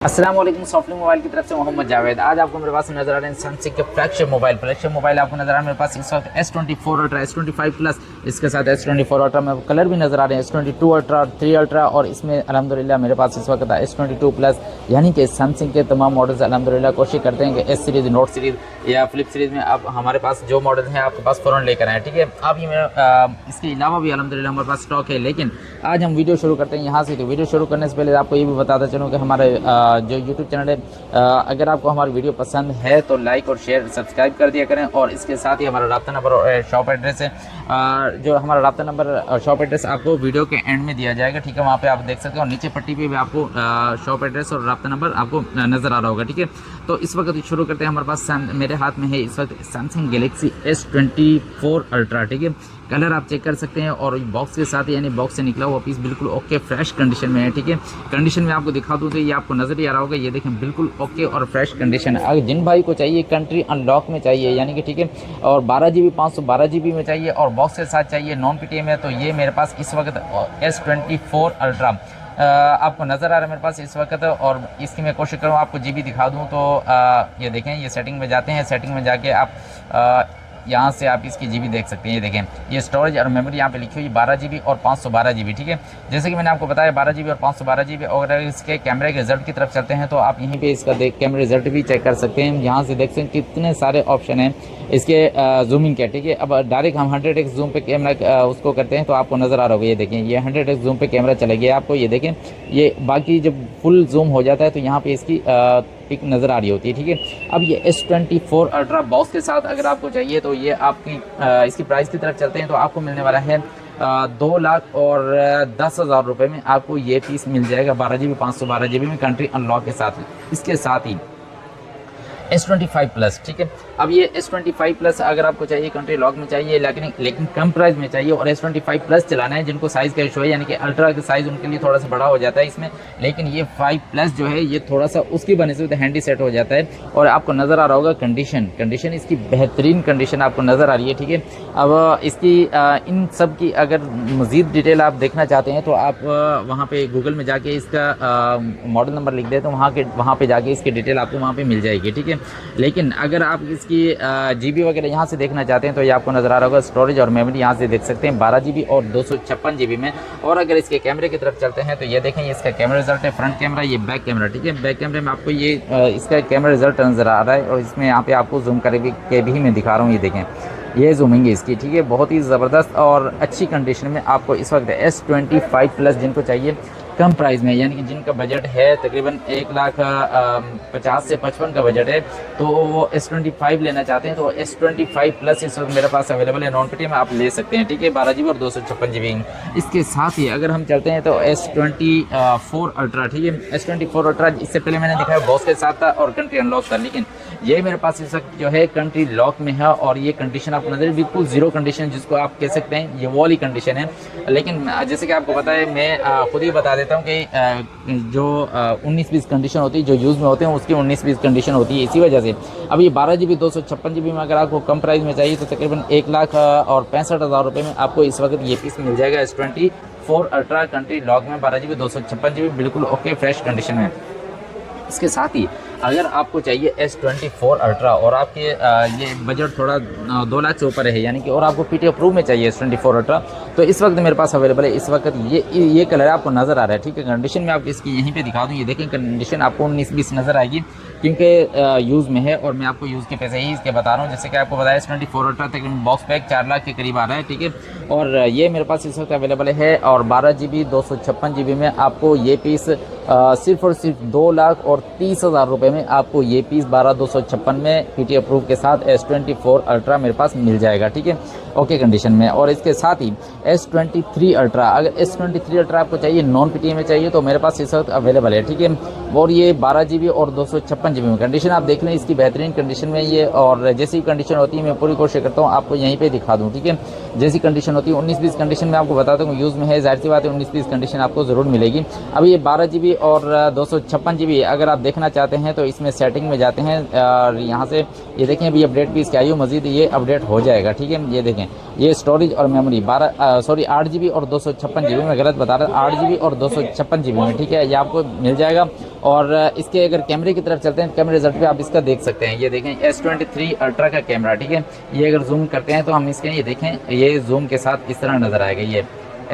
अस्सलाम वालेकुम। सॉफ्टलिंक मोबाइल की तरफ से मोहम्मद जावेद। आज आपको मेरे पास नजर आ रहे हैं सैमसंग के फ्लैगशिप मोबाइल आपको नजर आ रहा है मेरे पास इस वक्त S24 अल्ट्रा, S25 प्लस, इसके साथ S24 अल्ट्रा में कलर भी नजर आ रहे हैं, S22 अल्ट्रा, 3 अल्ट्रा, और इसमें अल्हम्दुलिल्लाह मेरे पास इस वक्त S22 प्लस, यानी कि सैमसंग के तमाम मॉडल्स अल्हम्दुलिल्लाह कोशिश करते हैं कि एस सीरीज़, नोट सीरीज़ या फ्लिप सीरीज़ में आप हमारे पास जो मॉडल हैं आपके पास फ़ौरन लेकर आएँ। ठीक है, अब ये मेरा इसके अलावा भी अल्हम्दुलिल्लाह हमारे पास स्टॉक है। लेकिन आज हम वीडियो शुरू करते हैं यहाँ से। तो वीडियो शुरू करने से पहले आपको ये भी बताता चलूँ कि हमारे जो यूट्यूब चैनल है, अगर आपको हमारी वीडियो पसंद है तो लाइक और शेयर सब्सक्राइब कर दिया करें। और इसके साथ ही हमारा राब्ता नंबर और शॉप एड्रेस है, जो हमारा राब्ता नंबर और शॉप एड्रेस आपको वीडियो के एंड में दिया जाएगा। ठीक है, वहाँ पे आप देख सकते हो, और नीचे पट्टी पे भी आपको शॉप एड्रेस और राब्ता नंबर आपको नज़र आ रहा होगा। ठीक है, तो इस वक्त शुरू करते हैं। हमारे पास मेरे हाथ में है इस वक्त सैमसंग गैलेक्सी S24 अल्ट्रा। ठीक है, कलर आप चेक कर सकते हैं, और बॉक्स के साथ यानी बॉक्स से निकला हुआ पीस बिल्कुल ओके फ्रेश कंडीशन में है। ठीक है, कंडीशन में आपको दिखा दूँ तो ये आपको नज़र ही आ रहा होगा, ये देखें बिल्कुल ओके और फ्रेश कंडीशन है। अगर जिन भाई को चाहिए कंट्री अनलॉक में चाहिए, यानी कि ठीक है, और 12 GB 512 GB में चाहिए और बॉक्स के साथ चाहिए नॉन PTM में, तो ये मेरे पास इस वक्त S24 अल्ट्रा आपको नज़र आ रहा है मेरे पास इस वक्त। और इसकी मैं कोशिश करूँ आपको GB दिखा दूँ तो ये देखें, ये सेटिंग में जाते हैं, सेटिंग में जाके आप यहाँ से आप इसकी GB देख सकते हैं। ये देखें, ये स्टोरेज और मेमोरी यहाँ पे लिखी हुई 12 GB और 512 GB। ठीक है, जैसे कि मैंने आपको बताया 12 GB और 512 GB। और अगर इसके कैमरे के रिजल्ट की तरफ चलते हैं तो आप यहीं पे इसका कैमरा रिजल्ट भी चेक कर सकते हैं। यहाँ से देख सकते हैं कितने सारे ऑप्शन हैं इसके जूमिंग के। ठीक है, अब डायरेक्ट हम 100x जूम पे कैमरा उसको करते हैं तो आपको नज़र आ रहा होगा, ये देखें, ये 100x जूम पे कैमरा चला गया आपको, ये देखें। ये बाकी जब फुल जूम हो जाता है तो यहाँ पे इसकी पिक नज़र आ रही होती है। ठीक है, अब ये S24 अल्ट्रा बॉक्स के साथ अगर आपको चाहिए तो ये आपकी इसकी प्राइस की तरफ चलते हैं तो आपको मिलने वाला है 2,10,000 रुपये में आपको ये पीस मिल जाएगा, 12 GB 512 GB में कंट्री अनलॉक के साथ। इसके साथ ही S25 प्लस। ठीक है, अब ये S25 प्लस अगर आपको चाहिए कंट्री लॉक में चाहिए, लेकिन कम प्राइस में चाहिए और S25 प्लस चलाना है, जिनको साइज़ का इशू है, यानी कि अल्ट्रा का साइज़ उनके लिए थोड़ा सा बड़ा हो जाता है इसमें, लेकिन ये 5 प्लस जो है ये थोड़ा सा उसकी बनस्बत हैंडी सेट हो जाता है। और आपको नज़र आ रहा होगा कंडीशन इसकी बेहतरीन कंडीशन आपको नज़र आ रही है। ठीक है, अब इसकी इन सब की अगर मज़ीद डिटेल आप देखना चाहते हैं तो आप वहाँ पर गूगल में जाके इसका मॉडल नंबर लिख दें तो वहाँ पर जाके इसकी डिटेल आपको वहाँ पर मिल जाएगी। ठीक है, लेकिन अगर आप इसकी GB वगैरह यहाँ से देखना चाहते हैं तो ये आपको नज़र आ रहा होगा, स्टोरेज और मेमोरी यहाँ से देख सकते हैं 12 GB और 256 GB में। और अगर इसके कैमरे की तरफ चलते हैं तो ये देखें, ये इसका कैमरा रिजल्ट है, फ्रंट कैमरा, ये बैक कैमरा। ठीक है, बैक कैमरे में आपको ये इसका कैमरा रिजल्ट नज़र आ रहा है, और इसमें यहाँ पे आपको जूम करके भी मैं दिखा रहा हूँ, ये देखें, ये जूमिंग है इसकी। ठीक है, बहुत ही ज़बरदस्त और अच्छी कंडीशन में आपको इस वक्त S25 प्लस जिनको चाहिए कम प्राइस में, यानी कि जिनका बजट है तकरीबन 1,50,000 से 55 का बजट है, तो वो S25 लेना चाहते हैं तो S25 प्लस इस वक्त मेरे पास अवेलेबल है, नॉन PTM में आप ले सकते हैं। ठीक है, 12 GB और 256 GB। इसके साथ ही अगर हम चलते हैं तो S24 अल्ट्रा। ठीक है, S24 अल्ट्रा इससे पहले मैंने दिखाया बॉक्स के साथ था और कंट्री अनलॉक था, लेकिन ये मेरे पास इस वक्त जो है कंट्री लॉक में है, और ये कंडीशन आपको नजर बिल्कुल जीरो कंडीशन जिसको आप कह सकते हैं, ये वो वाली कंडीशन है। लेकिन जैसे कि आपको पता है, मैं खुद ही बता देता हूँ कि जो 19-20 कंडीशन होती है जो यूज़ में होते हैं उसकी 19-20 कंडीशन होती है, इसी वजह से। अब ये 12 GB 256 GB में अगर आपको कम प्राइस में चाहिए तो तकरीबन 1,65,000 रुपये में आपको इस वक्त ये पीस मिल जाएगा S24 अल्ट्रा कंट्री लॉक में, 12 GB 256 GB बिल्कुल ओके फ्रेश कंडीशन में। इसके साथ ही अगर आपको चाहिए S24 अल्ट्रा और आपके ये बजट थोड़ा 2 लाख से ऊपर है, यानी कि और आपको PTO प्रूफ में चाहिए S24 अल्ट्रा, तो इस वक्त मेरे पास अवेलेबल है। इस वक्त ये कलर आपको नज़र आ रहा है। ठीक है, कंडीशन में आप इसकी यहीं पे दिखा दूँ, ये देखें, कंडीशन आपको 19-20 नज़र आएगी क्योंकि यूज़ में है, और मैं आपको यूज़ के पैसे ही इसके बता रहा हूँ। जैसे कि आपको बताया S24 अल्ट्रा तकरीबन बॉक्स पैक 4 लाख के करीब आ रहा है। ठीक है, और ये मेरे पास इस वक्त अवेलेबल है, और 12 GB 256 GB में आपको ये पीस सिर्फ और सिर्फ 2,30,000 रुपये में आपको ये पीस 12,256 में PTO प्रूफ के साथ S24 अल्ट्रा मेरे पास मिल जाएगा। ठीक है, ओके कंडीशन में। और इसके साथ ही S23 अल्ट्रा, अगर S23 अल्ट्रा आपको चाहिए नॉन PTO में चाहिए तो मेरे पास इस वक्त अवेलेबल है। ठीक है, और ये 12 GB और 256 GB में कंडीशन आप देख लें, इसकी बेहतरीन कंडीशन में ये। और जैसी कंडीशन होती है मैं पूरी कोशिश करता हूँ आपको यहीं पे दिखा दूँ। ठीक है, जैसी कंडीशन होती है 19-20 कंडीशन में आपको बताता हूँ, यूज़ में है, जाहिर सी बात है 19-20 कंडीशन आपको ज़रूर मिलेगी। अब ये 12 GB और 256 GB अगर आप देखना चाहते हैं तो इसमें सेटिंग में जाते हैं, और यहाँ से ये देखें अभी अपडेट भी इसकी आई हो, मज़ीद ये अपडेट हो जाएगा। ठीक है, ये देखें, ये स्टोरेज और मेमोरी 8 GB और 256 GB में, गलत बता रहा, 8 GB और 256 GB में, ठीक है, ये आपको मिल जाएगा। और इसके अगर कैमरे की तरफ चलते हैं, कैमरे रिजल्ट पे आप इसका देख सकते हैं। ये देखें S23 अल्ट्रा का कैमरा, ठीक है, ये अगर जूम करते हैं तो हम इसके, ये देखें, ये जूम के साथ इस तरह नज़र आएगा। ये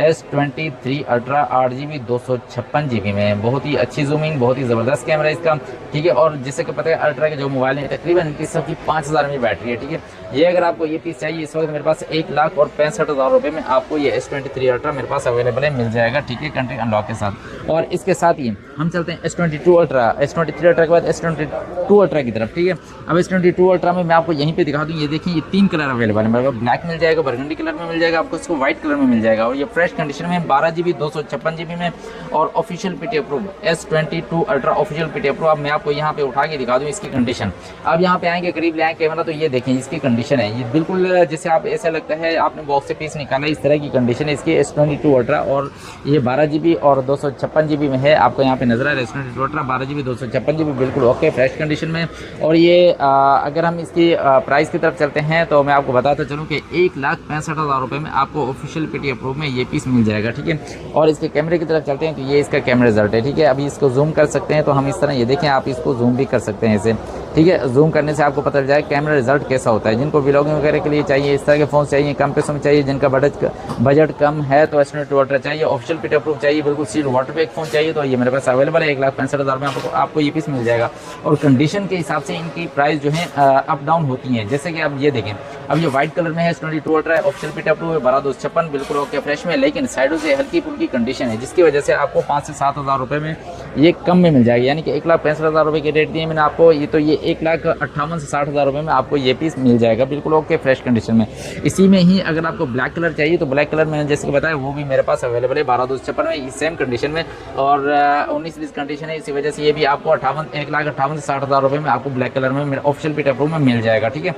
S23 अल्ट्रा 8 GB 256 GB में, बहुत ही अच्छी जूमिंग, बहुत ही ज़बरदस्त कैमरा है इसका, ठीक है। और जैसे कि पता है अल्ट्रा के जो मोबाइल हैं तकरीबन इनकी सबकी 5000 में बैटरी है, ठीक है। ये अगर आपको ये पीस चाहिए इस वक्त मेरे पास 1,65,000 रुपये में आपको ये S23 अल्ट्रा मेरे पास अवेलेबल है, मिल जाएगा, ठीक है, कंट्री अनलॉक के साथ। और इसके साथ ही हम चलते हैं S22 अल्ट्रा, S23 अल्ट्रा के बाद S22 अल्ट्रा की तरफ, ठीक है। अब S22 अल्ट्रा में मैं आपको यहीं पे दिखा दूँ, ये देखिए, ये 3 कलर अवेलेबल है मेरे पास, ब्लैक मिल जाएगा, बरगंडी कलर में मिल जाएगा आपको, इसको व्हाइट कलर में मिल जाएगा। और ये फ्रेश कंडीशन में 12 GB 256 GB में, और official PT approve S22 ultra official PT approve. अब मैं आपको यहाँ पे उठा के दिखा दूँ इसकी कंडीशन। अब यहाँ पे आएंगे, करीब ले आए कैमरा, तो ये देखें इसकी कंडीशन है, ये बिल्कुल जैसे आप ऐसा लगता है आपने बॉक्स से पीस निकाला, इस तरह की कंडीशन है इसकी S22 अल्ट्रा। और ये 12 GB और 256 GB में है, आपको यहाँ पे नजर आ रहा है S22 अल्ट्रा 12 GB 256 GB, बिल्कुल ओके फ्रेश कंडीशन में। और ये अगर हम इसकी प्राइस की तरफ चलते हैं तो मैं आपको बताता चलूँ कि 1,65,000 रुपये में आपको ऑफिशियल पीटी अप्रूव में ये पीस मिल जाएगा, ठीक है। और इसके कैमरे की तरफ चलते हैं तो ये इसका कैमरा रिजल्ट है, ठीक है। अभी इसको जूम कर सकते हैं तो हम इस तरह, ये देखें, आप इसको जूम भी कर सकते हैं इसे, ठीक है। जूम करने से आपको पता चल जाए कैमरा रिजल्ट कैसा होता है। जिनको व्लॉगिंग वगैरह के लिए चाहिए, इस तरह के फ़ोन चाहिए, कम पैसों में चाहिए, जिनका बजट कम है तो S22 अल्ट्रा चाहिए, ऑफिशियल पीटी अप्रूव चाहिए, बिल्कुल सील वाटर पैक फ़ोन चाहिए, तो ये मेरे पास अवेलेबल है। 1,65,000 में आपको ये पीस मिल जाएगा। और कंडीशन के हिसाब से इनकी प्राइस जो है अप डाउन होती हैं। जैसे कि आप ये देखें, अब ये व्हाइट कलर में है, S22 अल्ट्रा है, ऑफिशियल पीटी अप्रूव है, 12,256, बिल्कुल ओके फ्रेश में, लेकिन साइडों से हल्की फुल्की कंडीशन है, जिसकी वजह से आपको 5 से 7,000 रुपये में ये कम में मिल जाएगी। यानी कि 1,65,000 रुपये के रेट दिए मैंने आपको, ये तो ये 1,58,000 से 60,000 रुपये में आपको ये पीस मिल जाएगा, बिल्कुल ओके फ्रेश कंडीशन में। इसी में ही अगर आपको ब्लैक कलर चाहिए तो ब्लैक कलर मैंने जैसे कि बताया वो भी मेरे पास अवेलेबल है 12,256 में, सेम कंडीशन में, और 19-20 कंडीशन है, इसी वजह से ये भी आपको 1,58,000 से 60,000 रुपये में आपको ब्लैक कलर में मेरे ऑफिशियल पीटी अप्रूव में मिल जाएगा, ठीक है।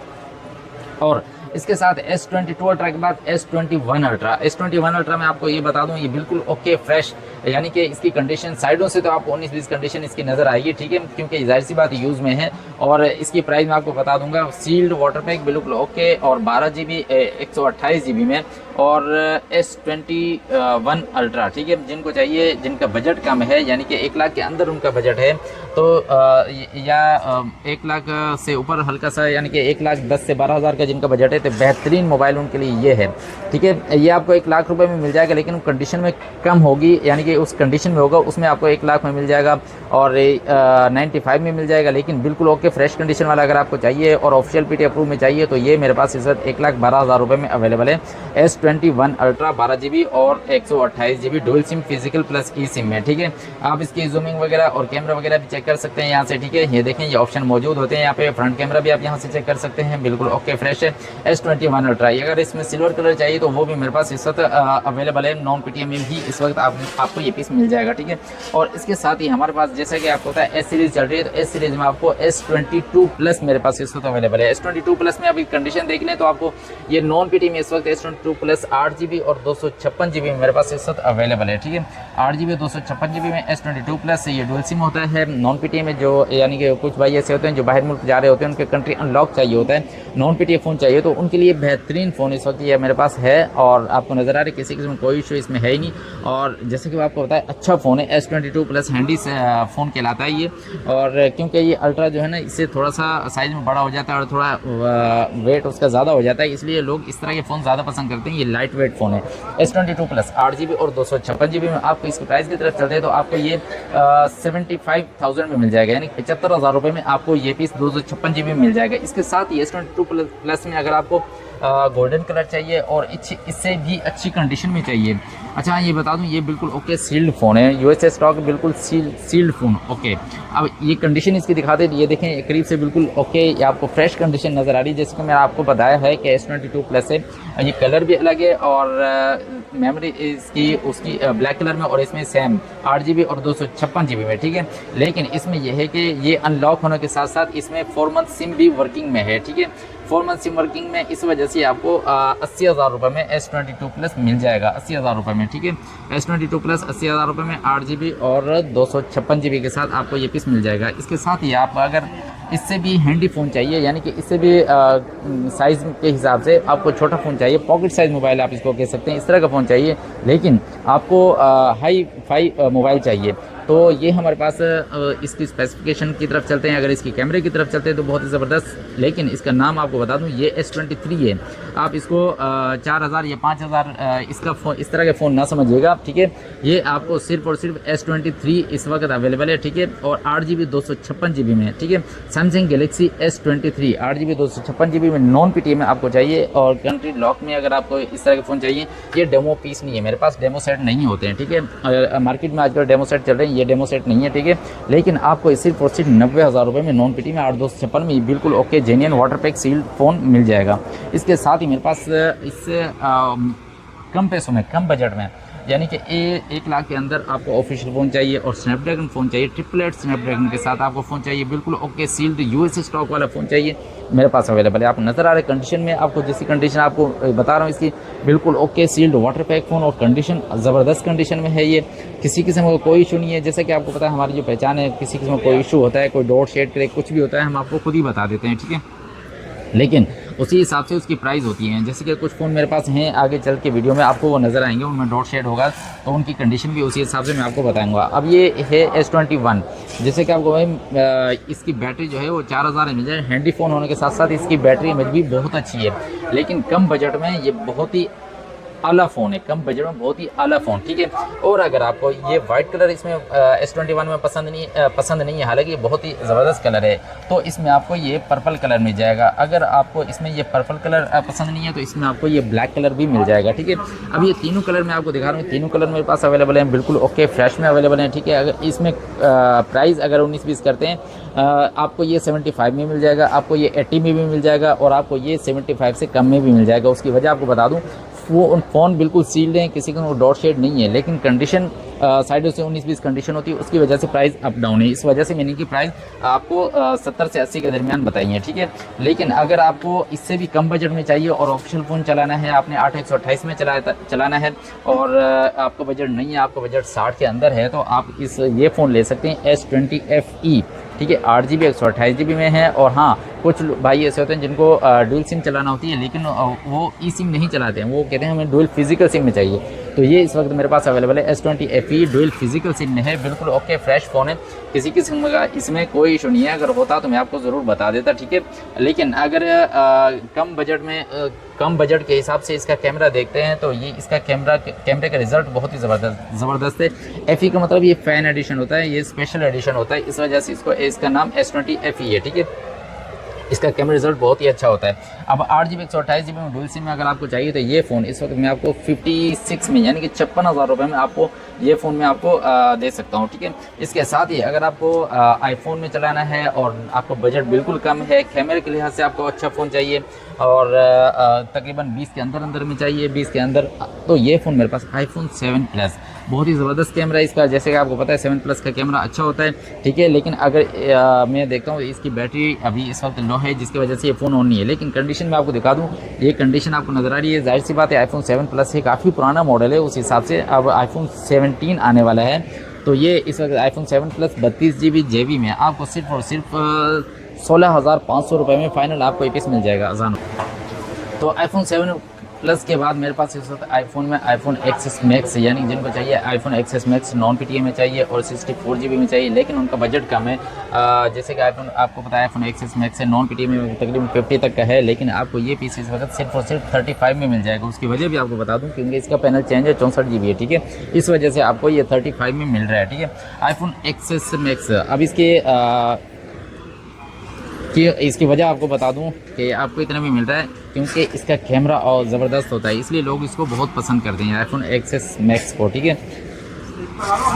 और इसके साथ S22 अल्ट्रा के बाद S21 अल्ट्रा, S21 अल्ट्रा में आपको ये बता दूं, ये बिल्कुल ओके फ्रेश, यानी कि इसकी कंडीशन साइडों से तो आपको 19-20 कंडीशन इसकी नज़र आएगी, ठीक है, क्योंकि जाहिर सी बात यूज़ में है। और इसकी प्राइस मैं आपको बता दूंगा, सील्ड वाटर पैक बिल्कुल ओके, और 12 GB 128 GB में, और S21 अल्ट्रा, ठीक है। जिनको चाहिए, जिनका बजट कम है, यानी कि 1 लाख के अंदर उनका बजट है, तो या 1 लाख से ऊपर हल्का सा, यानी कि 1,10,000 से 12,000 का जिनका बजट है, तो बेहतरीन मोबाइल उनके लिए ये है, ठीक है। ये आपको 1 लाख रुपए में मिल जाएगा, लेकिन कंडीशन में कम होगी, यानी कि उस कंडीशन में होगा उसमें आपको 1 लाख में मिल जाएगा, और 95 में मिल जाएगा, लेकिन बिल्कुल ओके फ्रेश कंडीशन वाला अगर आपको चाहिए और ऑफिशियल पीटी अप्रूव में चाहिए तो ये मेरे पास इस वक्त 1,12,000 रुपये में अवेलेबल है। S21 अल्ट्रा 12 GB और 128 GB dual SIM physical plus e SIM में, ठीक है। आप इसकी जूमिंग वगैरह और कैमरा वगैरह भी चेक कर सकते हैं यहाँ से, ठीक है। ये देखें, ये ऑप्शन मौजूद होते हैं यहाँ पे, फ्रंट कैमरा भी आप यहाँ से चेक कर सकते हैं, बिल्कुल ओके फ्रेश है। S21 अल्ट्रा, अगर इसमें सिल्वर कलर चाहिए तो वो भी मेरे पास इस वक्त अवेलेबल है, नॉन PTM में भी इस वक्त आपको ये पीस मिल जाएगा, ठीक है। और इसके साथ ही हमारे पास, जैसा कि आपको पता है, S सीरीज चल रही है, तो S सीरीज में आपको S22 प्लस मेरे पास इस वक्त अवेलेबल है। S22 प्लस में अभी कंडीशन देख लें तो आपको ये नॉन PTM में इस वक्त S22 प्लस 8 GB और 256 GB में मेरे पास इस वक्त अवेलेबल है, ठीक है। 8 GB 256 GB में S22 प्लस, ये डुअल सिम होता है नॉन PTM में, जो यानी कि कुछ भाई ऐसे होते हैं जो बाहर मुल्क जा रहे होते हैं, उनके कंट्री अनलॉक चाहिए होता है, नॉन PTM फ़ोन चाहिए, तो उनके लिए बेहतरीन फ़ोन इस वक्त ये मेरे पास है। और आपको नज़र आ रहा है किसी किस्म कोई इशू इसमें है ही नहीं, और जैसे कि आपको बताया अच्छा फ़ोन है, S22 प्लस हैंडी फ़ोन कहलाता है ये। और क्योंकि ये अल्ट्रा जो है ना, इससे थोड़ा सा साइज़ में बड़ा हो जाता है और थोड़ा वेट उसका ज़्यादा हो जाता है, इसलिए लोग इस तरह के फ़ोन ज़्यादा पसंद करते हैं। ये लाइट वेट फ़ोन है S22 प्लस 8 GB और 256 GB में। आपको इसकी प्राइस की तरफ चलते हैं तो आपको ये 75,000 में मिल जाएगा, यानी 75,000 रुपये में आपको ये पीस 256 GB में मिल जाएगा। इसके साथ ही S22 प्लस में अगर आपको गोल्डन कलर चाहिए और इससे भी अच्छी कंडीशन में चाहिए, अच्छा ये बता दूं, ये बिल्कुल ओके सील्ड फ़ोन है, USA स्टॉक, बिल्कुल सील्ड फ़ोन ओके। अब ये कंडीशन इसकी दिखाते, ये देखें करीब से, बिल्कुल ओके, ये आपको फ्रेश कंडीशन नज़र आ रही है। जैसे कि मैंने आपको बताया है कि S22 प्लस है, ये कलर भी अलग है, और मेमोरी इसकी उसकी ब्लैक कलर में, और इसमें सेम 8 GB और 256 GB में, ठीक है। लेकिन इसमें यह है कि ये अनलॉक होने के साथ साथ इसमें 4 मंथ सिम भी वर्किंग में है, ठीक है। 4 मंथ सिम वर्किंग में, इस वजह से आपको 80,000 रुपये में S22 प्लस मिल जाएगा, 80,000 रुपये में, ठीक है। S22 प्लस 80,000 रुपये में 8 GB और 256 GB के साथ आपको ये पीस मिल जाएगा। इसके साथ ही आप अगर इससे भी हैंडी फ़ोन चाहिए, यानी कि इससे भी साइज़ के हिसाब से आपको छोटा फ़ोन चाहिए, पॉकेट साइज़ मोबाइल आप इसको कह सकते हैं, इस तरह का फ़ोन चाहिए, लेकिन आपको हाई फाई मोबाइल चाहिए। तो ये हमारे पास इसकी स्पेसिफिकेशन की तरफ चलते हैं। अगर इसकी कैमरे की तरफ चलते हैं तो बहुत ही ज़बरदस्त, लेकिन इसका नाम आपको बता दूं, ये S23 है। आप इसको 4000 या 5000 इसका फ़ोन, इस तरह के फ़ोन ना समझिएगा, ठीक है। ये आपको सिर्फ और सिर्फ S23 इस वक्त अवेलेबल है, ठीक है, और 8GB 256GB में, ठीक है। Samsung Galaxy S23 8GB 256GB में नॉन PTM में आपको चाहिए, और कंट्री लॉक में अगर आपको इस तरह के फ़ोन चाहिए, ये डेमो पीस नहीं है, मेरे पास डेमो सेट नहीं होते हैं, ठीक है। मार्केट में आजकल डेमो सेट चल रहे हैं, ये डेमो सेट नहीं है, ठीक है। लेकिन आपको सिर्फ और सिर्फ 90,000 रुपये में नॉन PTM में 8256 में बिल्कुल okay genuine water pack sealed phone मिल जाएगा। इसके साथ ही मेरे पास इससे कम पैसों में, कम बजट में, यानी कि 1 लाख के अंदर आपको ऑफिशियल फ़ोन चाहिए और स्नैपड्रैगन फ़ोन चाहिए, 888 स्नैपड्रैगन के साथ आपको फ़ोन चाहिए, बिल्कुल ओके सील्ड US स्टॉक वाला फ़ोन चाहिए, मेरे पास अवेलेबल है। आपको नज़र आ रहे कंडीशन में, आपको जैसी कंडीशन आपको बता रहा हूँ इसकी, बिल्कुल okay sealed water pack phone, और कंडीशन ज़बरदस्त कंडीशन में है ये। किसी किस्म का कोई इशू नहीं है, जैसे कि आपको पता है हमारी जो पहचान है, किसी किस्म का कोई इशू होता है, कोई डॉट शेड क्रैक कुछ भी होता है, हम आपको खुद ही बता देते हैं, ठीक है। लेकिन उसी हिसाब से उसकी प्राइस होती है। जैसे कि कुछ फ़ोन मेरे पास हैं, आगे चल के वीडियो में आपको वो नज़र आएंगे, उनमें डॉट शेड होगा, तो उनकी कंडीशन भी उसी हिसाब से मैं आपको बताऊंगा। अब ये है S21, जैसे कि आपको भाई इसकी बैटरी जो है वो 4000 mAh है। हैंडी फ़ोन होने के साथ साथ इसकी बैटरी इमेज भी बहुत अच्छी है, लेकिन कम बजट में ये बहुत ही आला फ़ोन है, कम बजट में बहुत ही आला फ़ोन, ठीक है। और अगर आपको ये वाइट कलर इसमें S21 में पसंद नहीं है, हालांकि ये बहुत ही ज़बरदस्त कलर है, तो इसमें आपको ये पर्पल कलर मिल जाएगा। अगर आपको इसमें ये पर्पल कलर पसंद नहीं है तो इसमें आपको ये ब्लैक कलर भी मिल जाएगा, ठीक है। अब ये तीनों कलर मैं आपको दिखा रहा हूँ, तीनों कलर मेरे पास अवेलेबल हैं, बिल्कुल ओके फ्रेश में अवेलेबल हैं, ठीक है। अगर इसमें प्राइस अगर 19-20 करते हैं, आपको ये 75 में मिल जाएगा, आपको ये 80 में भी मिल जाएगा, और आपको ये 75 से कम में भी मिल जाएगा। उसकी वजह आपको बता दूँ, फ़ोन बिल्कुल सील्ड है, किसी का डॉट शेड नहीं है, लेकिन कंडीशन साइडों से 19-20 कंडीशन होती है, उसकी वजह से प्राइस अप डाउन है। इस वजह से मैंने की प्राइस आपको 70 से 80 के दरमियान बताई है, ठीक है। लेकिन अगर आपको इससे भी कम बजट में चाहिए और ऑफिशियल फ़ोन चलाना है, आपने 8/128 में चलाना है, और आपका बजट नहीं है, आपका बजट 60 के अंदर है, तो आप ये फ़ोन ले सकते हैं S20 FE, ठीक है। 8GB 128GB में है। और हाँ, कुछ भाई ऐसे होते हैं जिनको डुअल सिम चलाना होती है, लेकिन वो ई सिम नहीं चलाते हैं, वो कहते हैं हमें डुअल फिजिकल सिम में चाहिए, तो ये इस वक्त मेरे पास अवेलेबल है। S20 FE dual physical SIM में है, बिल्कुल ओके फ्रेश फ़ोन है, किसी किस्म का इसमें कोई इशू नहीं है। अगर होता तो मैं आपको ज़रूर बता देता, ठीक है। लेकिन अगर कम बजट में कम बजट के हिसाब से इसका कैमरा देखते हैं, तो ये इसका कैमरे का रिज़ल्ट बहुत ही ज़बरदस्त है। FE का मतलब ये फ़ैन एडिशन होता है, ये स्पेशल एडिशन होता है, इस वजह से इसका नाम S20 FE है, ठीक है। इसका कैमरा रिजल्ट बहुत ही अच्छा होता है। अब 8GB 128GB में डुअल सिम में अगर आपको चाहिए, तो ये फ़ोन इस वक्त मैं आपको 56 में, यानी कि 56,000 रुपये में आपको ये फ़ोन मैं आपको दे सकता हूँ, ठीक है। इसके साथ ही अगर आपको आईफोन में चलाना है और आपको बजट बिल्कुल कम है, कैमरे के लिहाज से आपको अच्छा फ़ोन चाहिए, और तकरीबन 20 के अंदर में चाहिए, 20 के अंदर, तो ये फ़ोन मेरे पास iPhone 7 Plus, बहुत ही ज़बरदस्त कैमरा है इसका। जैसे कि आपको पता है 7 Plus का कैमरा अच्छा होता है, ठीक है। लेकिन अगर मैं देखता हूँ इसकी बैटरी अभी इस वक्त लो है, जिसकी वजह से ये फ़ोन ऑन नहीं है। लेकिन कंडीशन में आपको दिखा दूँ, ये कंडीशन आपको नज़र आ रही है, जाहिर सी बात है iPhone 7 Plus है, काफ़ी पुराना मॉडल है, उस हिसाब से अब iPhone 17 आने वाला है। तो ये इस वक्त iPhone 7 Plus 32GB में आपको सिर्फ और सिर्फ 16,500 रुपये में फ़ाइनल आपको ये पीस मिल जाएगा अजान। तो iPhone 7 Plus के बाद मेरे पास इस वक्त आईफोन में iPhone XS Max, यानी जिनको चाहिए iPhone XS Max non PTM में चाहिए और 64GB में चाहिए, लेकिन उनका बजट कम है। जैसे कि iPhone, आपको पता है iPhone XS Max है नॉन PTM में तकरीबन 50 तक का है, लेकिन आपको ये पीस इस वक्त सिर्फ और सिर्फ 35 में मिल जाएगा। उसकी वजह भी आपको बता दूँ, क्योंकि इसका पैनल चेंज है, 64GB है, ठीक है। इस वजह से आपको ये 35 में मिल रहा है, ठीक है, iPhone XS Max। अब इसकी वजह आपको बता दूं कि आपको इतना भी मिल रहा है क्योंकि इसका कैमरा और ज़बरदस्त होता है, इसलिए लोग इसको बहुत पसंद करते हैं iPhone XS Max को, ठीक है।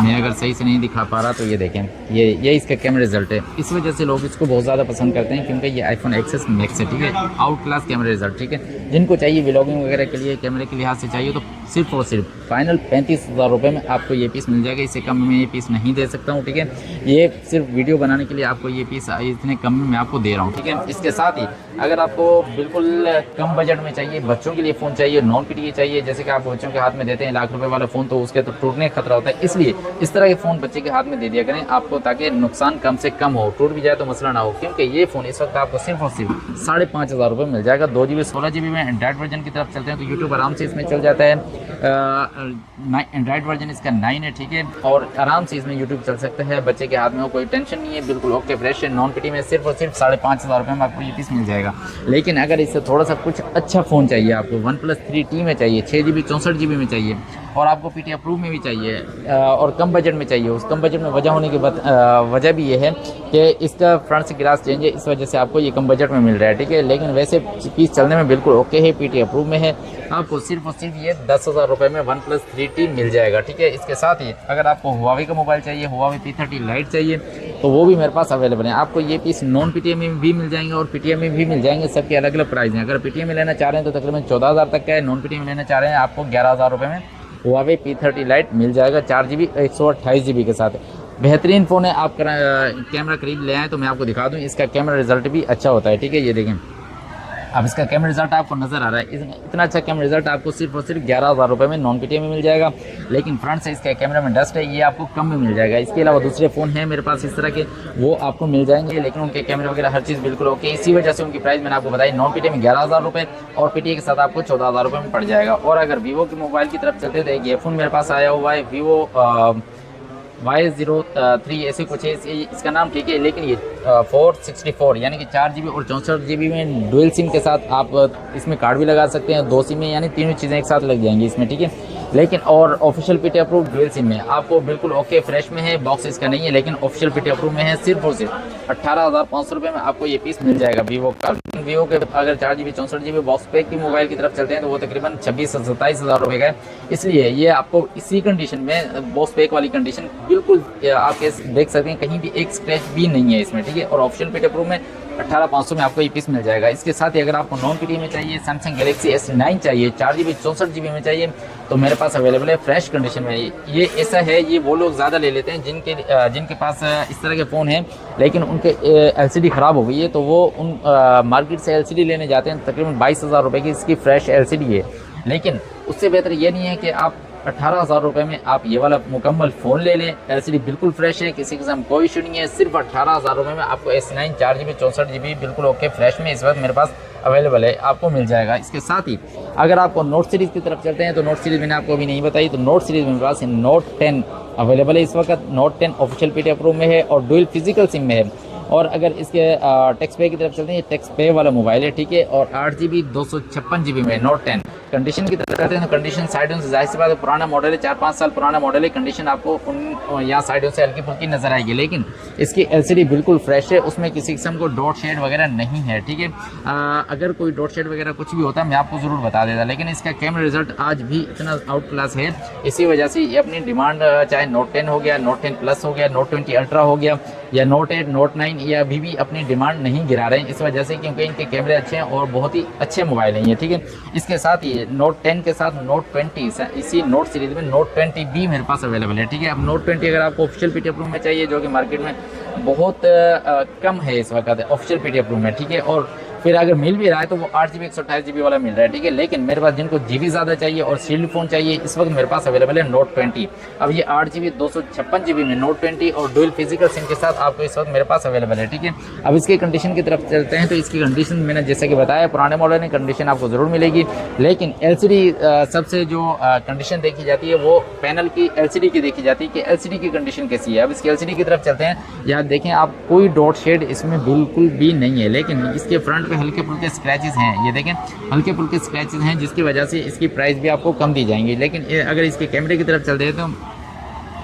मैं अगर सही से नहीं दिखा पा रहा तो ये देखें, ये इसका कैमरा रिजल्ट है, इस वजह से लोग इसको बहुत ज़्यादा पसंद करते हैं, क्योंकि ये iPhone XS Max है, ठीक है, आउट क्लास कैमरा रिजल्ट, ठीक है। जिनको चाहिए व्लॉगिंग वगैरह के लिए कैमरे के लिहाज से चाहिए, तो सिर्फ और सिर्फ फाइनल 35,000 रुपये में आपको ये पीस मिल जाएगा। इससे कम में ये पीस नहीं दे सकता हूँ, ठीक है। ये सिर्फ वीडियो बनाने के लिए आपको ये पीस इतने कम में मैं आपको दे रहा हूँ, ठीक है। इसके साथ ही अगर आपको बिल्कुल कम बजट में चाहिए, बच्चों के लिए फ़ोन चाहिए, नॉन PTM चाहिए, जैसे कि आप बच्चों के हाथ में देते हैं लाख रुपए वाला फ़ोन, तो उसके तो टूटने का खतरा होता है, इस इसलिए इस तरह के फ़ोन बच्चे के हाथ में दे दिया करें आपको, ताकि नुकसान कम से कम हो, टूट भी जाए तो मसला ना हो। क्योंकि ये फ़ोन इस वक्त आपको सिर्फ और सिर्फ 5,500 रुपये मिल जाएगा। 2 GB 16 GB में एंड्रॉइड वर्जन की तरफ चलते हैं तो यूट्यूब आराम से इसमें चल जाता है। एंड्रॉइड वर्जन इसका 9 है, ठीक है, और आराम से इसमें यूट्यूब चल सकता है। बच्चे के हाथ में हो, कोई टेंशन नहीं है, बिल्कुल ओके फ्रेश है। नॉन पीटी में सिर्फ और सिर्फ 5,500 रुपये में आपको ये पीस मिल जाएगा। लेकिन अगर इससे थोड़ा सा कुछ अच्छा फ़ोन चाहिए आपको, OnePlus 3T में चाहिए, 6 GB 64 GB में चाहिए, और आपको पीटी अप्रूव में भी चाहिए और कम बजट में चाहिए। उस कम बजट में वजह होने की वजह भी ये है कि इसका फ्रंट से ग्लास चेंज है, इस वजह से आपको ये कम बजट में मिल रहा है, ठीक है। लेकिन वैसे पीस चलने में बिल्कुल ओके है, पीटी अप्रूव में है। आपको सिर्फ और सिर्फ ये 10,000 रुपये में OnePlus 3T मिल जाएगा, ठीक है। इसके साथ ही अगर आपको हुआवी का मोबाइल चाहिए, हुआवी P30 लाइट चाहिए, तो वो भी मेरे पास अवेलेबल है। आपको ये पीस नॉन पीटीएम में भी मिल जाएंगे और पीटीएम में भी मिल जाएंगे। सबके अलग अलग प्राइस हैं। अगर पीटीएम में लेना चाह रहे हैं तो तकरीबन 14,000 तक का है। नॉन पीटीएम में लेना चाह रहे हैं आपको 11,000 रुपये में हुआवी P30 लाइट मिल जाएगा, 4 GB 128 GB के साथ। बेहतरीन फ़ोन है। आप कैमरा करीब ले आएँ तो मैं आपको दिखा दूँ, इसका कैमरा रिजल्ट भी अच्छा होता है, ठीक है। ये देखें, अब इसका कैमरा रिजल्ट आपको नज़र आ रहा है। इतना अच्छा कैमरा रिजल्ट आपको सिर्फ और सिर्फ 11,000 रुपये में नॉन पीटीएम में मिल जाएगा। लेकिन फ्रंट से इसका कैमरा में डस्ट है, ये आपको कम में मिल जाएगा। इसके अलावा दूसरे फ़ोन हैं मेरे पास इस तरह के, वो आपको मिल जाएंगे, लेकिन उनके कैमरे वगैरह हर चीज़ बिल्कुल ओके। इसी वजह से उनकी प्राइस मैंने आपको बताई, नॉन पीटीएम में 11,000 रुपये और पीटीए के साथ आपको 14,000 रुपये में पड़ जाएगा। और अगर वीवो के मोबाइल की तरफ चलते थे, ये फ़ोन मेरे पास आया हुआ है वीवो Y03 ऐसे कुछ है इसका नाम, ठीक है। लेकिन ये 464 यानी कि 4 GB और 64 GB में डुअल सिम के साथ आप इसमें कार्ड भी लगा सकते हैं। 2 सिम में यानी तीनों चीज़ें एक साथ लग जाएंगी इसमें, ठीक है। लेकिन और official PT approve dual SIM में आपको बिल्कुल ओके फ्रेश में है, बॉक्स इसका नहीं है, लेकिन ऑफिशियल पीटी अप्रूव में है। सिर्फ और सिर्फ 18,500 रुपये में आपको ये पीस मिल जाएगा वीवो का। वीवो के अगर 4 GB 64 GB बॉक्स पैक की मोबाइल की तरफ चलते हैं तो वो तकरीबन 26 से 27,000 रुपये का है। इसलिए ये आपको इसी कंडीशन में, बॉक्स पैक वाली कंडीशन, बिल्कुल आप देख सकते हैं कहीं भी एक स्क्रैच भी नहीं है इसमें, ठीक है। और ऑप्शन पीटी अप्रूव में 18,500 में आपको ये पीस मिल जाएगा। इसके साथ ही अगर आपको नॉन पीटी में चाहिए, सैमसंग गैलेक्सी S9 चाहिए, 4 GB 64 GB में चाहिए, तो मेरे पास अवेलेबल है फ्रेश कंडीशन में। ये ऐसा है, ये वो लोग ज़्यादा ले लेते हैं जिनके पास इस तरह के फ़ोन हैं लेकिन उनके LCD ख़राब हो गई है, तो वो उन मार्केट से LCD लेने जाते हैं। तकरीबन 22,000 रुपये की इसकी फ्रेश LCD है। लेकिन उससे बेहतर ये नहीं है कि आप 18,000 रुपये में आप ये वाला मुकम्मल फ़ोन ले लें। LCD बिल्कुल फ्रेश है, किसी किस्म कोई इशू नहीं है। सिर्फ 18,000 रुपये में आपको S9 4 GB 64 GB बिल्कुल ओके फ्रेश में इस वक्त मेरे पास अवेलेबल है, आपको मिल जाएगा। इसके साथ ही अगर आपको नोट सीरीज़ की तरफ चलते हैं तो नोट सीरीज़ मैंने आपको अभी नहीं बताई, तो नोट सीरीज़ मेरे पास नोट 10 अवेलेबल है इस वक्त। नोट 10 ऑफिशियल पीटी अप्रूव में है और डुअल फिजिकल सिम में है। और अगर इसके टैक्स पे की तरफ चलते हैं, टैक्स पे वाला मोबाइल है, ठीक है। और 8 GB 256 GB में नोट 10। कंडीशन की तरफ चलते हैं तो कंडीशन साइडों से जाहिर सी बात है पुराना मॉडल है, 4-5 साल पुराना मॉडल है। कंडीशन आपको यहाँ साइडों से हल्की फुल्की नजर आएगी, लेकिन इसकी LCD बिल्कुल फ्रेश है, उसमें किसी किस्म को डॉट शेड वगैरह नहीं है, ठीक है। अगर कोई डॉट शेड वगैरह कुछ भी होता है मैं आपको ज़रूर बता देता, लेकिन इसका कैमरा रिजल्ट आज भी इतना आउट क्लास है। इसी वजह से ये अपनी डिमांड, चाहे नोट 10 हो गया, नोट 10 प्लस हो गया, नोट 20 अल्ट्रा हो गया, या नोट 8, नोट 9, ये अभी भी अपनी डिमांड नहीं गिरा रहे हैं। इस वजह से क्योंकि इनके कैमरे अच्छे हैं और बहुत ही अच्छे मोबाइल हैं ये, ठीक है। इसके साथ ही नोट 10 के साथ नोट 20, इसी नोट सीरीज़ में नोट 20 भी मेरे पास अवेलेबल है, ठीक है। अब नोट 20 अगर आपको ऑफिशियल पीटी अप्रूव में चाहिए, जो कि मार्केट में बहुत कम है इस वक्त ऑफिशियल पीटी अप्रूव में, ठीक है। और फिर अगर मिल भी रहा है तो वो 8 GB 128 GB वाला मिल रहा है, ठीक है। लेकिन मेरे पास जिनको GB ज़्यादा चाहिए और शील्ड फ़ोन चाहिए, इस वक्त मेरे पास अवेलेबल है नोट 20। अब ये 8 GB 256 GB में नोट 20 और डुअल फिजिकल सिम के साथ आपको इस वक्त मेरे पास अवेलेबल है, ठीक है। अब इसकी कंडीशन की तरफ चलते हैं तो इसकी कंडीशन मैंने जैसे कि बताया, पुराने मॉडल में कंडीशन आपको ज़रूर मिलेगी, लेकिन LCD सबसे जो कंडीशन देखी जाती है वो पैनल की LCD की देखी जाती है कि LCD की कंडीशन कैसी है। अब इसकी LCD की तरफ चलते हैं, यहाँ देखें आप, कोई डॉट शेड इसमें बिल्कुल भी नहीं है, लेकिन इसके फ्रंट पे हल्के फुल्के स्क्रैचेस हैं, ये देखें हल्के फुल्के स्क्रैचेस हैं, जिसकी वजह से इसकी प्राइस भी आपको कम दी जाएंगी। लेकिन अगर इसके कैमरे की तरफ चलते हैं तो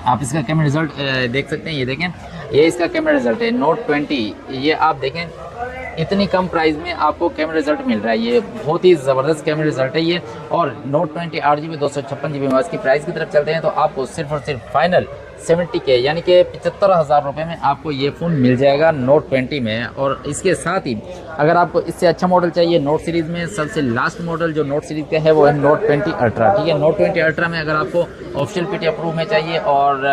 आप इसका कैमरा रिजल्ट देख सकते हैं, ये देखें, ये इसका कैमरा रिजल्ट है नोट 20। ये आप देखें इतनी कम प्राइस में आपको कैमरा रिजल्ट मिल रहा है, ये बहुत ही ज़बरदस्त कैमरा रिजल्ट है ये। और नोट 20 8 GB 256 GB में इसकी प्राइस की तरफ चलते हैं तो आपको सिर्फ और सिर्फ फाइनल 70K यानी कि 75,000 रुपये में आपको ये फ़ोन मिल जाएगा नोट 20 में। और इसके साथ ही अगर आपको इससे अच्छा मॉडल चाहिए नोट सीरीज़ में, सबसे लास्ट मॉडल जो नोट सीरीज़ का है वो है नोट 20 अल्ट्रा। ठीक है, नोट 20 अल्ट्रा में अगर आपको ऑफिशियल PT अप्रूव में चाहिए और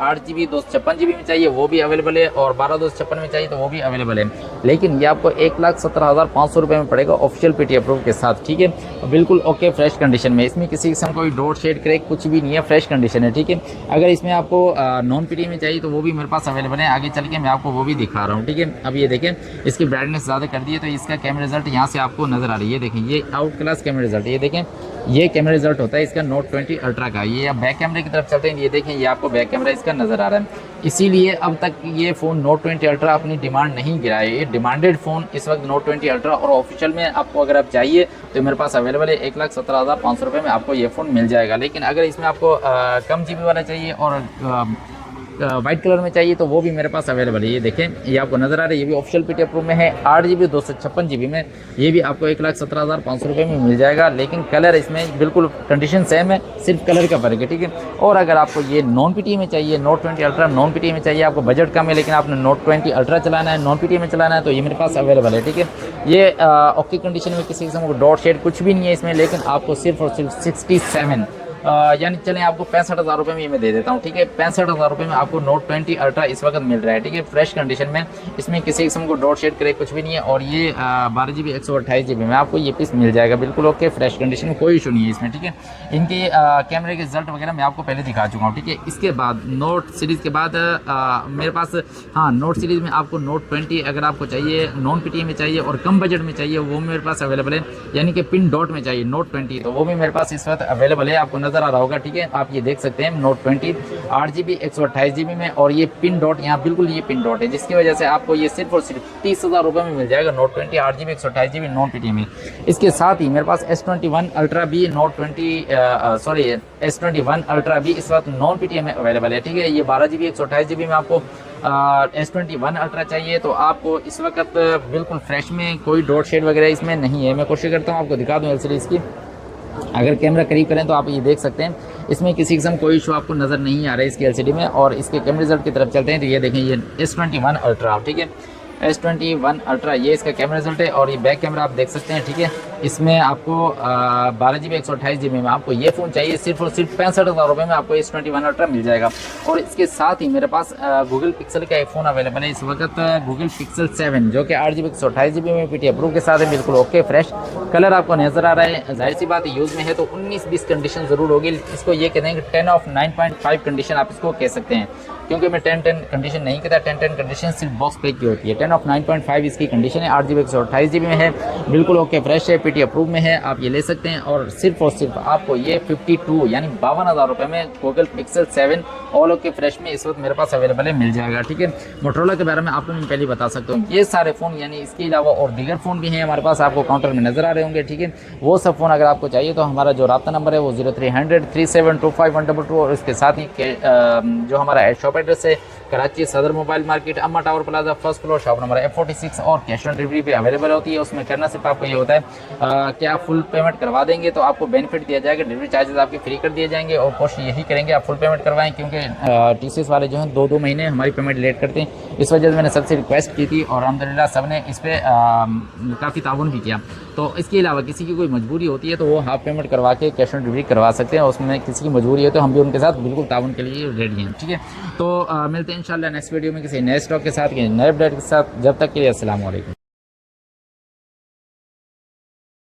8GB 256GB में चाहिए वो भी अवेलेबल है, और 12/256 में चाहिए तो वो भी अवेलेबल है। लेकिन ये आपको 1,17,500 रुपये में पड़ेगा ऑफिशियल PT अप्रूव के साथ। ठीक है, बिल्कुल ओके फ्रेश कंडीशन में, इसमें किसी किस्म कोई डॉट शेड क्रैक कुछ भी नहीं है, फ्रेश कंडीशन है। ठीक है, अगर इसमें आपको नॉन PT में चाहिए तो वो भी मेरे पास अवेलेबल है, आगे चल के मैं आपको वो भी दिखा रहा हूँ। ठीक है, अब ये देखें इसकी ब्राइटनेस ज़्यादा कर दी है तो इसका कैमरा रिजल्ट यहाँ से आपको नज़र आ रही है। देखें ये आउट क्लास कैमरा रिजल्ट, ये देखें ये कैमरा रिजल्ट होता है इसका नोट 20 अल्ट्रा का। ये अब बैक कैमरे की तरफ चलते हैं, ये देखें ये आपको बैक कैमरा इसका नज़र आ रहा है। इसीलिए अब तक ये फ़ोन नोट 20 अल्ट्रा अपनी डिमांड नहीं गिराए, ये डिमांडेड फ़ोन इस वक्त नोट 20 अल्ट्रा। और ऑफिशियल में आपको अगर आप चाहिए तो मेरे पास अवेलेबल है 1,17,500 रुपये में आपको ये फ़ोन मिल जाएगा। लेकिन अगर इसमें आपको कम GB वाला चाहिए और वाइट कलर में चाहिए तो वो भी मेरे पास अवेलेबल है। ये देखें ये आपको नज़र आ रहा है, ये भी ऑफिशियल PT अप्रूव में है, 8GB 256GB में, ये भी आपको 1,17,500 रुपये में मिल जाएगा। लेकिन कलर इसमें बिल्कुल कंडीशन सेम है, सिर्फ कलर का फ़र्क है। ठीक है, और अगर आपको ये नॉन PT में चाहिए नोट 20 अल्ट्रा, नॉन PT में चाहिए, आपको बजट कम है लेकिन आपने नोट 20 अल्ट्रा चलाना है, नॉन PT में चलाना है, तो ये मेरे पास अवेलेबल है। ठीक है, ये ओके कंडीशन में, किसी किस्म को डॉट शेड कुछ भी नहीं है इसमें, लेकिन आपको सिर्फ और सिर्फ 67 यानी चलें आपको 65,000 रुपये में ये मैं दे देता हूँ। ठीक है, 65,000 रुपये में आपको नोट 20 अल्ट्रा इस वक्त मिल रहा है। ठीक है, फ्रेश कंडीशन में, इसमें किसी किस्म को डॉट शेड क्रैक कुछ भी नहीं है, और ये 12GB 128GB में आपको ये पीस मिल जाएगा बिल्कुल ओके फ्रेश कंडीशन में, कोई इशू नहीं है इसमें। ठीक है, इनके कैमरे के रिजल्ट वगैरह मैं आपको पहले दिखा चुका हूँ। ठीक है, इसके बाद नोट सीरीज़ के बाद मेरे पास हाँ नोट सीरीज़ में आपको नोट 20 अगर आपको चाहिए, नॉन PT में चाहिए और कम बजट में चाहिए वो मेरे पास अवेलेबल है, यानी कि पिन डॉट में चाहिए नोट 20 तो वो भी मेरे पास इस वक्त अवेलेबल है, आपको नज़र आ रहा होगा। ठीक है, आप ये देख सकते हैं नोट 20 8GB 128GB में, और ये पिन डॉट यहाँ बिल्कुल ये पिन डॉट है, जिसकी वजह से आपको ये सिर्फ और सिर्फ 30,000 रुपये में मिल जाएगा note 20 8GB 128GB non PT में। इसके साथ ही मेरे पास S21 अल्ट्रा भी नोट 20 सॉरी S21 अल्ट्रा भी इस वक्त नॉन PT में अवेलेबल है। ठीक है, ये 12GB 128GB में आपको S21 अल्ट्रा चाहिए तो आपको इस वक्त बिल्कुल फ्रेश में, कोई डॉट शेड वगैरह इसमें नहीं है। मैं कोशिश करता हूँ आपको दिखा दूँ LCD इसकी, अगर कैमरा करीब करें तो आप ये देख सकते हैं इसमें किसी किस्म कोई इशू आपको नज़र नहीं आ रहा है इसकी LCD में। और इसके कैमरे रिजल्ट की तरफ चलते हैं तो ये देखें ये S21 अल्ट्रा। ठीक है, S21 अल्ट्रा ये इसका कैमरा रिजल्ट है, और ये बैक कैमरा आप देख सकते हैं। ठीक है, इसमें आपको 12GB 128GB में आपको ये फ़ोन चाहिए सिर्फ और सिर्फ 65,000 रुपये में आपको S21 अल्ट्रा मिल जाएगा। और इसके साथ ही मेरे पास गूगल पिक्सल का एक फ़ोन अवेलेबल है इस वक्त, गूगल पिक्सल 7 जो कि 8GB 128GB में PT अप्रूव के साथ है, बिल्कुल ओके फ्रेश कलर आपको नज़र आ रहा है। जाहिर सी बात यूज़ में है तो 19-20 कंडीशन ज़रूर होगी, इसको ये कहते हैं कि 10 ऑफ 9.5 कंडीशन आप इसको कह सकते हैं, क्योंकि मैं 10-10 कंडीशन नहीं कहता, 10-10 कंडीशन सिर्फ बॉक्स पैक की होती है। 10 ऑफ 9.5 इसकी कंडीशन है, 8GB 128GB में है, बिल्कुल ओके फ्रेश है, PT अप्रूव में है, आप ये ले सकते हैं। और सिर्फ आपको ये 52 यानी 52,000 रुपये में Google pixel 7 all okay fresh में इस वक्त मेरे पास अवेलेबल है, मिल जाएगा। ठीक है, मोटरोला के बारे में आपको मैं पहले बता सकता हूँ, ये सारे फ़ोन यानी इसके अलावा और दीगर फ़ोन भी हैं हमारे पास, आपको काउंटर में नज़र आ रहे होंगे। ठीक है, वो सब फ़ोन अगर आपको चाहिए तो हमारा जो राब्ता नंबर है वो 0300 3725 और इसके साथ ही जो हमारा शॉप एड्रेस है कराची सदर मोबाइल मार्केट, अम्मा tower plaza, first floor, shop number F46, और कैश ऑन डिलीवरी पे अवेलेबल होती है। उसमें करना सिर्फ आपको ये होता है कि आप फुल पेमेंट करवा देंगे तो आपको बेनिफिट दिया जाएगा, डिलीवरी चार्जेस आपके फ्री कर दिए जाएंगे, और कोशिश यही करेंगे आप फुल पेमेंट करवाएं, क्योंकि TCS वाले जो हैं 2-2 महीने हमारी पेमेंट लेट करते हैं। इस वजह से मैंने सबसे रिक्वेस्ट की थी और अल्हम्दुलिल्लाह सब ने इस पर काफ़ी ताउन भी किया। तो इसके अलावा किसी की कोई मजबूरी होती है तो वो हाफ पेमेंट करवा के कैश ऑन डिलीवरी करवा सकते हैं, उसमें किसी की मजबूरी है तो हम भी उनके साथ बिल्कुल ताउन के लिए रेडी हैं। ठीक है, तो मिलते हैं इंशाल्लाह नेक्स्ट वीडियो में किसी नए स्टॉक के साथ, नए अपडेट के साथ। जब तक के लिए अस्सलाम वालेकुम।